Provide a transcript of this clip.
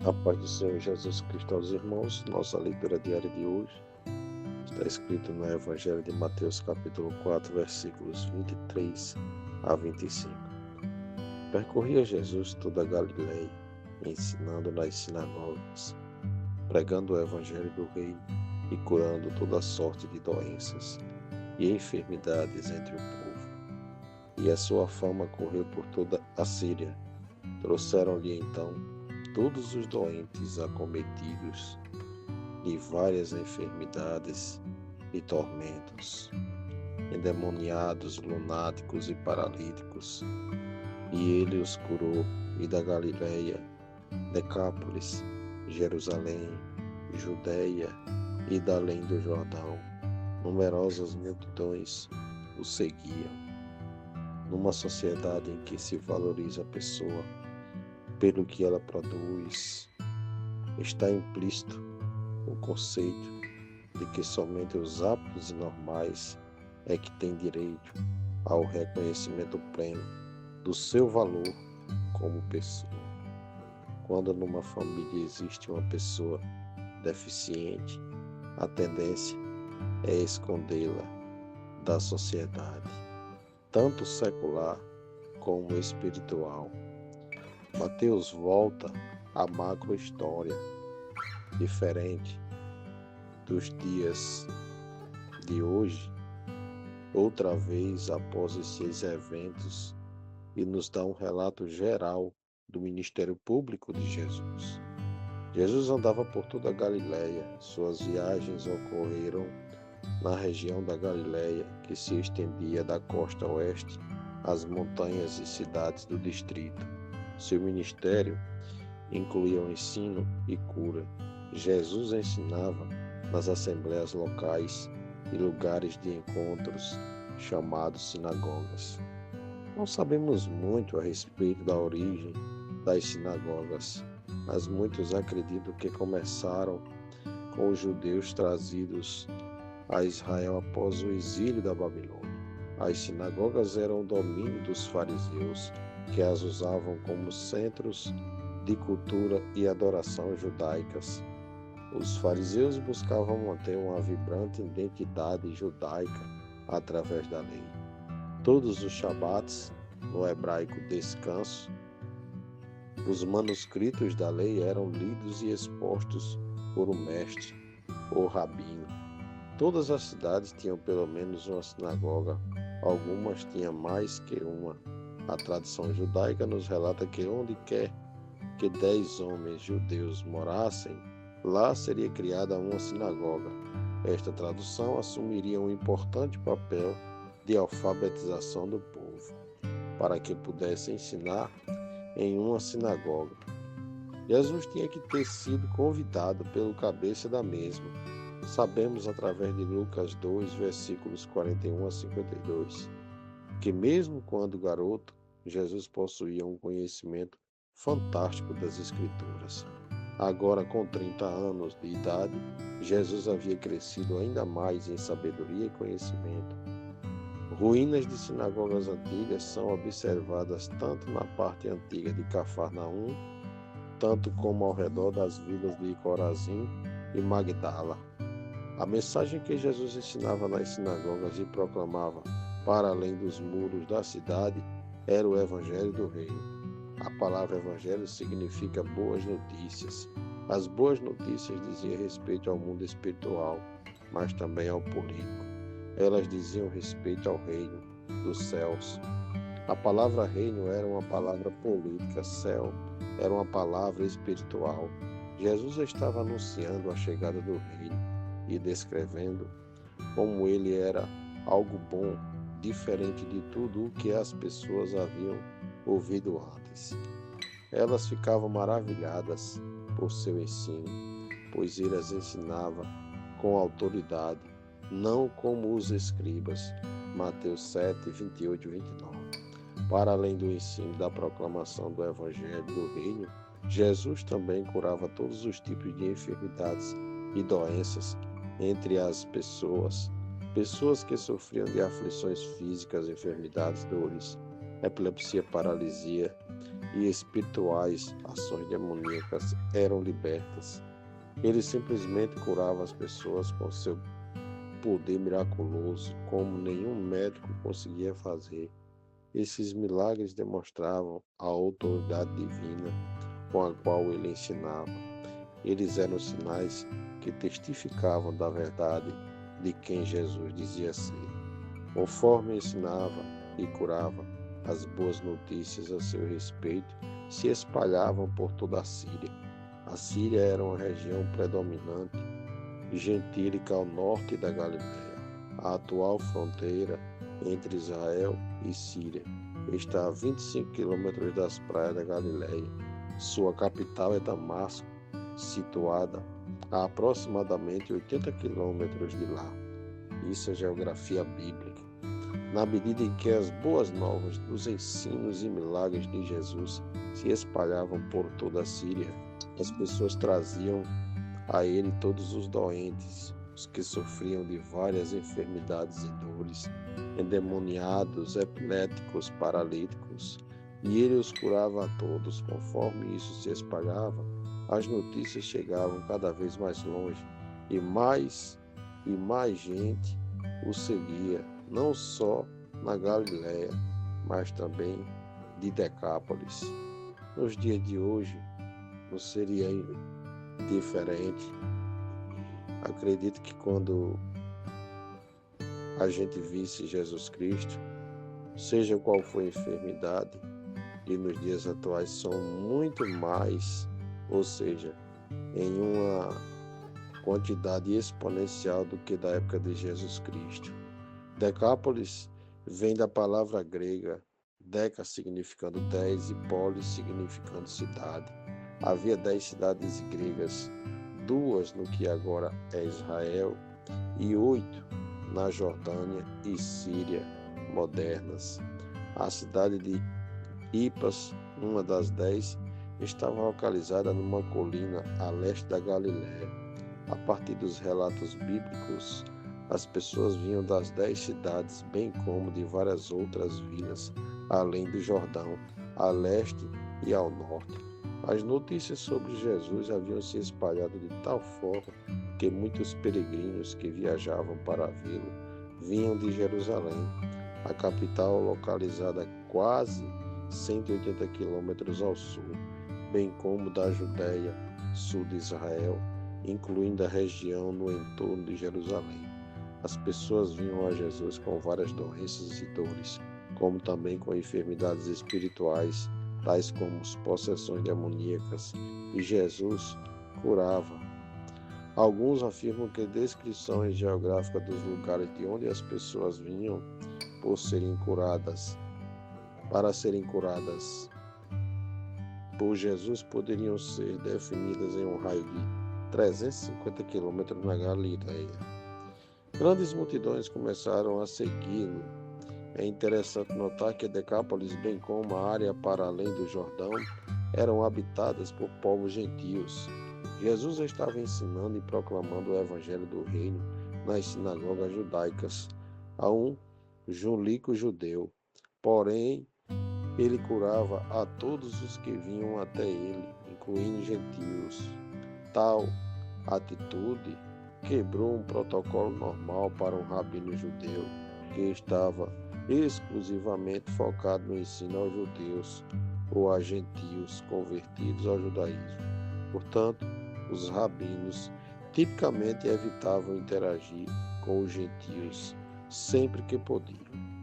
A paz do Senhor Jesus Cristo aos irmãos. Nossa leitura diária de hoje está escrito no Evangelho de Mateus, capítulo 4, versículos 23 a 25. Percorria Jesus toda a Galileia, ensinando nas sinagogas, pregando o Evangelho do Reino e curando toda sorte de doenças e enfermidades entre o povo. E a sua fama correu por toda a Síria. Trouxeram-lhe então todos os doentes acometidos de várias enfermidades e tormentos, endemoniados, lunáticos e paralíticos, e ele os curou, e da Galileia, Decápolis, Jerusalém, Judeia e da além do Jordão, numerosas multidões o seguiam. Numa sociedade em que se valoriza a pessoa pelo que ela produz, está implícito o conceito de que somente os aptos e normais é que têm direito ao reconhecimento pleno do seu valor como pessoa. Quando numa família existe uma pessoa deficiente, a tendência é escondê-la da sociedade, tanto secular como espiritual. Mateus volta à macro-história, diferente dos dias de hoje, outra vez após esses eventos, e nos dá um relato geral do ministério público de Jesus. Jesus andava por toda a Galileia. Suas viagens ocorreram na região da Galileia, que se estendia da costa oeste às montanhas e cidades do distrito. Seu ministério incluía o ensino e cura. Jesus ensinava nas assembleias locais e lugares de encontros chamados sinagogas. Não sabemos muito a respeito da origem das sinagogas, mas muitos acreditam que começaram com os judeus trazidos a Israel após o exílio da Babilônia. As sinagogas eram o domínio dos fariseus, que as usavam como centros de cultura e adoração judaicas. Os fariseus buscavam manter uma vibrante identidade judaica através da lei. Todos os Shabats, no hebraico descanso, os manuscritos da lei eram lidos e expostos por um mestre ou rabino. Todas as cidades tinham pelo menos uma sinagoga, algumas tinham mais que uma. A tradição judaica nos relata que onde quer que 10 homens judeus morassem, lá seria criada uma sinagoga. Esta tradução assumiria um importante papel de alfabetização do povo, para que pudesse ensinar em uma sinagoga. Jesus tinha que ter sido convidado pelo cabeça da mesma. Sabemos através de Lucas 2, versículos 41 a 52, que mesmo quando garoto, Jesus possuía um conhecimento fantástico das Escrituras. Agora, com 30 anos de idade, Jesus havia crescido ainda mais em sabedoria e conhecimento. Ruínas de sinagogas antigas são observadas tanto na parte antiga de Cafarnaum, tanto como ao redor das vilas de Corazim e Magdala. A mensagem que Jesus ensinava nas sinagogas e proclamava para além dos muros da cidade era o Evangelho do Reino. A palavra Evangelho significa boas notícias. As boas notícias diziam respeito ao mundo espiritual, mas também ao político. Elas diziam respeito ao reino dos céus. A palavra reino era uma palavra política, céu era uma palavra espiritual. Jesus estava anunciando a chegada do reino e descrevendo como ele era algo bom, diferente de tudo o que as pessoas haviam ouvido antes. Elas ficavam maravilhadas por seu ensino, pois ele as ensinava com autoridade, não como os escribas. Mateus 7, 28 e 29. Para além do ensino da proclamação do Evangelho do Reino, Jesus também curava todos os tipos de enfermidades e doenças entre as pessoas que sofriam de aflições físicas, enfermidades, dores, epilepsia, paralisia, e espirituais, ações demoníacas eram libertas. Ele simplesmente curava as pessoas com seu poder miraculoso, como nenhum médico conseguia fazer. Esses milagres demonstravam a autoridade divina com a qual ele ensinava. Eles eram sinais que testificavam da verdade de quem Jesus dizia ser. Conforme ensinava e curava, as boas notícias a seu respeito se espalhavam por toda a Síria. A Síria era uma região predominante gentílica ao norte da Galiléia. A atual fronteira entre Israel e Síria está a 25 quilômetros das praias da Galiléia. Sua capital é Damasco, situada a aproximadamente 80 quilômetros de lá. Isso é geografia bíblica. Na medida em que as boas novas dos ensinos e milagres de Jesus se espalhavam por toda a Síria, as pessoas traziam a ele todos os doentes, os que sofriam de várias enfermidades e dores, endemoniados, epiléticos, paralíticos, e ele os curava a todos. Conforme isso se espalhava, as notícias chegavam cada vez mais longe, e mais gente o seguia, não só na Galiléia, mas também de Decápolis. Nos dias de hoje, não seria diferente. Acredito que quando a gente visse Jesus Cristo, seja qual for a enfermidade, e nos dias atuais são muito mais, ou seja, em uma quantidade exponencial do que da época de Jesus Cristo. Decápolis vem da palavra grega deca significando 10 e polis significando cidade. Havia 10 cidades gregas, 2 no que agora é Israel e 8 na Jordânia e Síria modernas. A cidade de Ipas, uma das 10, estava localizada numa colina a leste da Galiléia. A partir dos relatos bíblicos, as pessoas vinham das 10 cidades, bem como de várias outras vilas, além do Jordão, a leste e ao norte. As notícias sobre Jesus haviam se espalhado de tal forma que muitos peregrinos que viajavam para vê-lo vinham de Jerusalém, a capital localizada quase 180 quilômetros ao sul, bem como da Judéia, sul de Israel, incluindo a região no entorno de Jerusalém. As pessoas vinham a Jesus com várias doenças e dores, como também com enfermidades espirituais, tais como possessões demoníacas, e Jesus curava. Alguns afirmam que descrições geográficas dos lugares de onde as pessoas vinham para serem curadas por Jesus poderiam ser definidas em um raio de 350 quilômetros na Galiléia. Grandes multidões começaram a segui-lo. É interessante notar que Decápolis, bem como a área para além do Jordão, eram habitadas por povos gentios. Jesus estava ensinando e proclamando o evangelho do reino nas sinagogas judaicas a um único judeu. Porém, ele curava a todos os que vinham até ele, incluindo gentios. Tal atitude quebrou um protocolo normal para um rabino judeu que estava exclusivamente focado no ensino aos judeus ou a gentios convertidos ao judaísmo. Portanto, os rabinos tipicamente evitavam interagir com os gentios sempre que podiam.